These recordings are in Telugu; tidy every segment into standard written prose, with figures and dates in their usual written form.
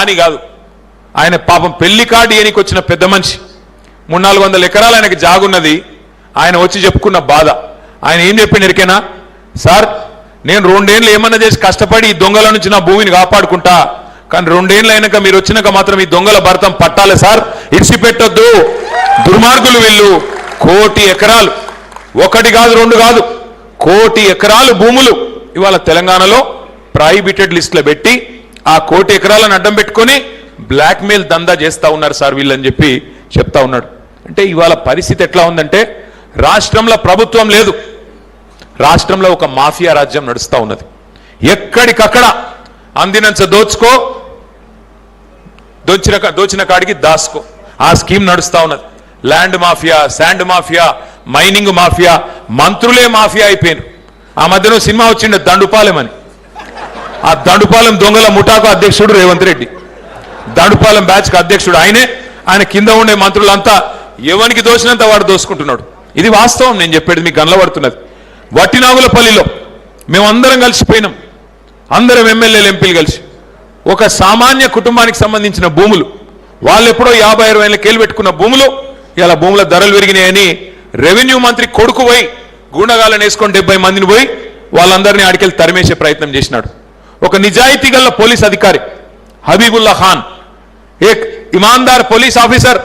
హాని కాదు. ఆయన పాపం పెళ్లి కార్డు ఏనికి వచ్చిన పెద్ద మనిషి, 300-400 ఎకరాలు ఆయనకి జాగున్నది. ఆయన వచ్చి చెప్పుకున్న బాధ. ఆయన ఏం చెప్పిండు ఎరికేనా? సార్, నేను 2 ఏళ్ళు ఏమన్నా చేసి కష్టపడి ఈ దొంగల నుంచి నా భూమిని కాపాడుకుంటా, కానీ 2 ఏళ్ళు అయినాక మీరు వచ్చినాక మాత్రం ఈ దొంగల భర్తం పట్టాలి సార్, ఇడిచిపెట్టొద్దు, దుర్మార్గులు వీళ్ళు. 1 కోటి ఎకరాలు, 1 కాదు 2 కాదు, 1 కోటి ఎకరాలు భూములు ఇవాళ తెలంగాణలో ప్రైవేటెడ్ లిస్టులో పెట్టి ఆ 1 కోటి ఎకరాలను అడ్డం పెట్టుకొని బ్లాక్ మెయిల్ దందా చేస్తా ఉన్నారు సార్ వీళ్ళని చెప్పి చెప్తా ఉన్నాడు. అంటే ఇవాళ పరిస్థితి ఎట్లా ఉందంటే రాష్ట్రంలో ప్రభుత్వం లేదు, రాష్ట్రంలో ఒక మాఫియా రాజ్యం నడుస్తూ ఉన్నది. ఎక్కడికక్కడ అందినంత దోచుకో, దోచిన కాడికి దాసుకో, ఆ స్కీమ్ నడుస్తూ ఉన్నది. Land mafia, sand mafia, mining mafia, మంత్రులే మాఫియా అయిపోయారు. ఆ మధ్యలో సినిమా వచ్చిండే దండుపాలెం అని. ఆ దండుపాలెం దొంగల ముఠాకు అధ్యక్షుడు రేవంత్ రెడ్డి, దండుపాలెం బ్యాచ్కి అధ్యక్షుడు ఆయనే. ఆయన కింద ఉండే మంత్రులంతా ఎవరికి దోచినంత వాడు దోసుకుంటున్నాడు. ఇది వాస్తవం, నేను చెప్పేది మీకు గనలబడుతున్నది. వట్టినాగులపల్లిలో మేమందరం కలిసిపోయినాం, అందరం ఎమ్మెల్యేలు ఎంపీలు కలిసి. ఒక సామాన్య కుటుంబానికి సంబంధించిన భూములు, వాళ్ళు ఎప్పుడో 50-60 ఏళ్ళకేళ్ళు పెట్టుకున్న భూములు ఇలా భూముల ధరలు పెరిగినాయని రెవెన్యూ మంత్రి కొడుకు పోయి గూండగాళ్ళని వేసుకొని 70 మందిని పోయి వాళ్ళందరినీ ఆడికెళ్ళి తరిమేసే ప్రయత్నం చేసినాడు. ఒక నిజాయితీ గల పోలీస్ अधिकारी हबीबुल्ला खान, एक ईमानदार पुलिस ऑफिसर,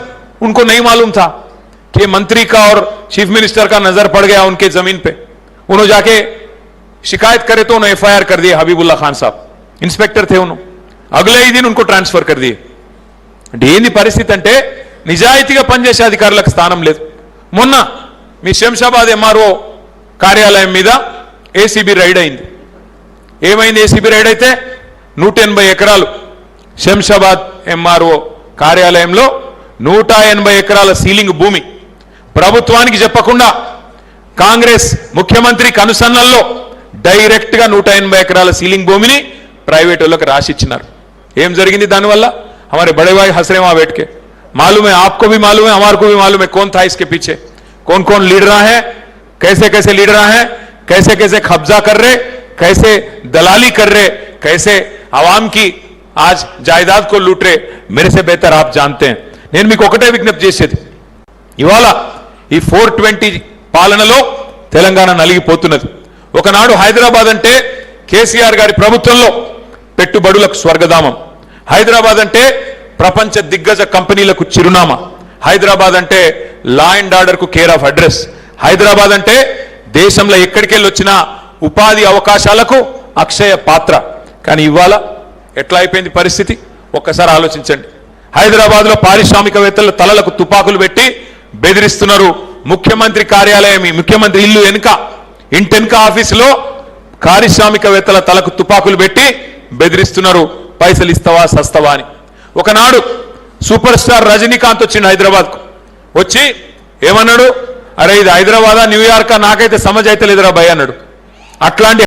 उनको नहीं मालूम था कि मंत्री का और चीफ मिनिस्टर का नजर पड़ गया उनके जमीन पे। उन्होंने जाके शिकायत करे तो उन्होंने FIR कर दिए। हबीबुल्ला खान साहब इंस्पेक्टर थे, उन्होंने अगले ही दिन उनको ट्रांसफर कर दिए। ఏంది పరిస్థితి అంటే నిజాయితీగా పనిచేసే అధికారులకు స్థానం లేదు. మొన్న మీ శంషాబాద్ MRO కార్యాలయం మీద ACB రైడ్ అయింది. ఏమైంది? ACB రైడ్ అయితే 180 ఎకరాలు శంషాబాద్ MRO కార్యాలయంలో 180 ఎకరాల సీలింగ్ భూమి ప్రభుత్వానికి చెప్పకుండా కాంగ్రెస్ ముఖ్యమంత్రి కనుసన్నల్లో డైరెక్ట్ గా 180 ఎకరాల సీలింగ్ భూమిని ప్రైవేట్ వాళ్ళకి రాసిచ్చినారు. ఏం జరిగింది దానివల్ల? हमारे बड़े भाई हंस रहे वहां बैठ के। मालूम है, आपको भी मालूम है, हमारे को भी मालूम है कौन था इसके पीछे, कौन कौन लीडर है, कैसे कैसे लीडर हैं, कैसे कैसे कब्जा कर रहे, कैसे दलाली कर रहे, कैसे आवाम की आज जायदाद को लूट रहे, मेरे से बेहतर आप जानते हैं। నేను మీకు ఒకటే విజ్ఞప్తి చేసేది, ఇవాళ ఈ 420 పాలనలో తెలంగాణ నలిగిపోతున్నది. ఒకనాడు హైదరాబాద్ అంటే కేసీఆర్ గారి ప్రభుత్వంలో పెట్టుబడులకు స్వర్గధామం, హైదరాబాద్ అంటే ప్రపంచ దిగ్గజ కంపెనీలకు చిరునామా, హైదరాబాద్ అంటే లా అండ్ ఆర్డర్ కు కేర్ ఆఫ్ అడ్రస్, హైదరాబాద్ అంటే దేశంలో ఎక్కడికెళ్ళి వచ్చిన ఉపాధి అవకాశాలకు అక్షయ పాత్ర. కానీ ఇవాళ ఎట్లా అయిపోయింది పరిస్థితి ఒక్కసారి ఆలోచించండి. హైదరాబాద్ లో పారిశ్రామికవేత్తల తలలకు తుపాకులు పెట్టి బెదిరిస్తున్నారు. ముఖ్యమంత్రి కార్యాలయం, ముఖ్యమంత్రి ఇల్లు వెనుక, ఇంటి వెనుక ఆఫీసులో పారిశ్రామికవేత్తల తలకు తుపాకులు పెట్టి బెదిరిస్తున్నారు, పైసలు ఇస్తావా సస్తవా అని. ఒకనాడు సూపర్ స్టార్ రజనీకాంత్ వచ్చిండు హైదరాబాద్కు, వచ్చి ఏమన్నాడు? అరే ఇది హైదరాబాదా న్యూయార్కా, నాకైతే సమజ్ అయితే లేదురా భయ్ అన్నాడు. అట్లాంటి